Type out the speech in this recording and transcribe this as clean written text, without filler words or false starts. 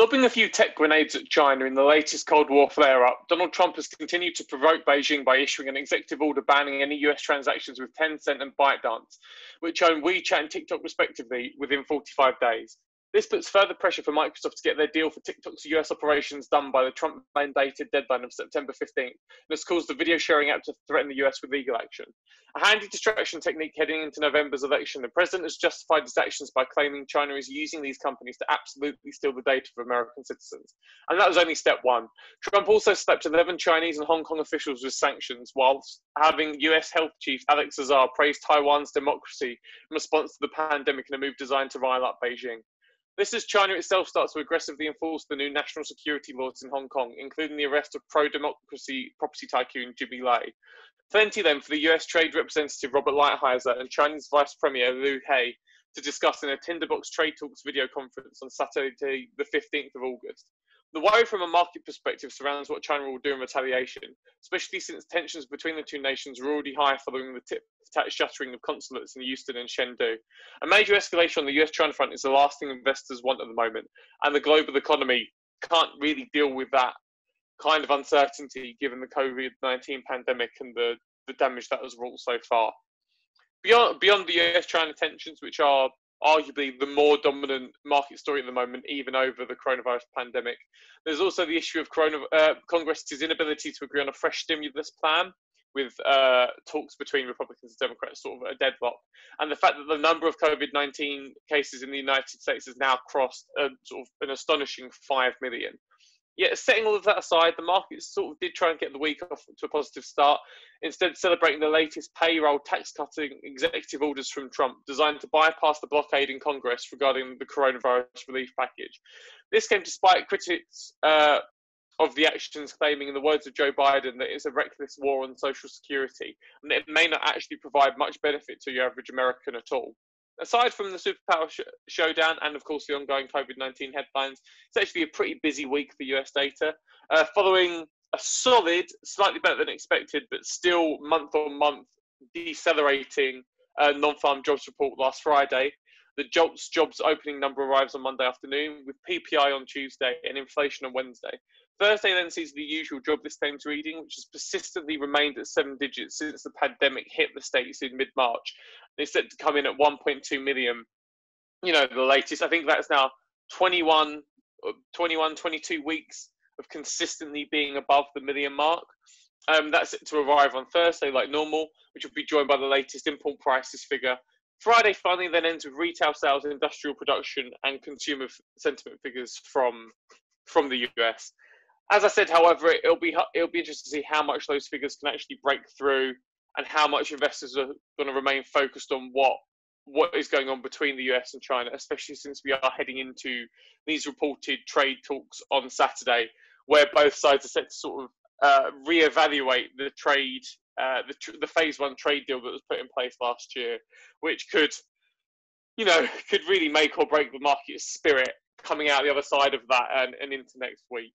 Lobbing a few tech grenades at China in the latest Cold War flare-up, Donald Trump has continued to provoke Beijing by issuing an executive order banning any US transactions with Tencent and ByteDance, which own WeChat and TikTok respectively, within 45 days. This puts further pressure for Microsoft to get their deal for TikTok's US operations done by the Trump-mandated deadline of September 15th, and has caused the video sharing app to threaten the US with legal action. A handy distraction technique heading into November's election, the president has justified his actions by claiming China is using these companies to absolutely steal the data of American citizens. And that was only step one. Trump also slapped 11 Chinese and Hong Kong officials with sanctions, whilst having US Health Chief Alex Azar praise Taiwan's democracy in response to the pandemic in a move designed to rile up Beijing. This as China itself starts to aggressively enforce the new national security laws in Hong Kong, including the arrest of pro-democracy property tycoon Jimmy Lai. Plenty then for the US Trade Representative Robert Lighthizer and Chinese Vice Premier Liu He to discuss in a Tinderbox Trade Talks video conference on Saturday, the 15th of August. The worry from a market perspective surrounds what China will do in retaliation, especially since tensions between the two nations are already high following the tit-for-tat shuttering of consulates in Houston and Chengdu. A major escalation on the US-China front is the last thing investors want at the moment, and the global economy can't really deal with that kind of uncertainty given the COVID-19 pandemic and the damage that has wrought so far. Beyond the US-China tensions, which are arguably the more dominant market story at the moment, even over the coronavirus pandemic, there's also the issue of Congress's inability to agree on a fresh stimulus plan, with talks between Republicans and Democrats sort of a deadlock, and the fact that the number of COVID-19 cases in the United States has now crossed sort of an astonishing 5 million. Yet, setting all of that aside, the markets sort of did try and get the week off to a positive start, instead celebrating the latest payroll tax-cutting executive orders from Trump, designed to bypass the blockade in Congress regarding the coronavirus relief package. This came despite critics of the actions claiming, in the words of Joe Biden, that it's a reckless war on Social Security, and it may not actually provide much benefit to the average American at all. Aside from the superpower showdown and, of course, the ongoing COVID-19 headlines, it's actually a pretty busy week for US data. Following a solid, slightly better than expected, but still month-on-month decelerating non-farm jobs report last Friday, the jobs opening number arrives on Monday afternoon, with PPI on Tuesday and inflation on Wednesday. Thursday then sees the usual jobless claims reading, which has persistently remained at 7 digits since the pandemic hit the States in mid-March. It's set to come in at 1.2 million. You know, the latest, I think that's now 22 weeks of consistently being above the million mark. That's set to arrive on Thursday like normal, which will be joined by the latest import prices figure. Friday finally then ends with retail sales, industrial production, and consumer sentiment figures from the US. As I said, however, it'll be interesting to see how much those figures can actually break through, and how much investors are going to remain focused on what is going on between the US and China, especially since we are heading into these reported trade talks on Saturday, where both sides are set to sort of reevaluate the trade, the phase one trade deal that was put in place last year, which could really make or break the market spirit coming out the other side of that and into next week.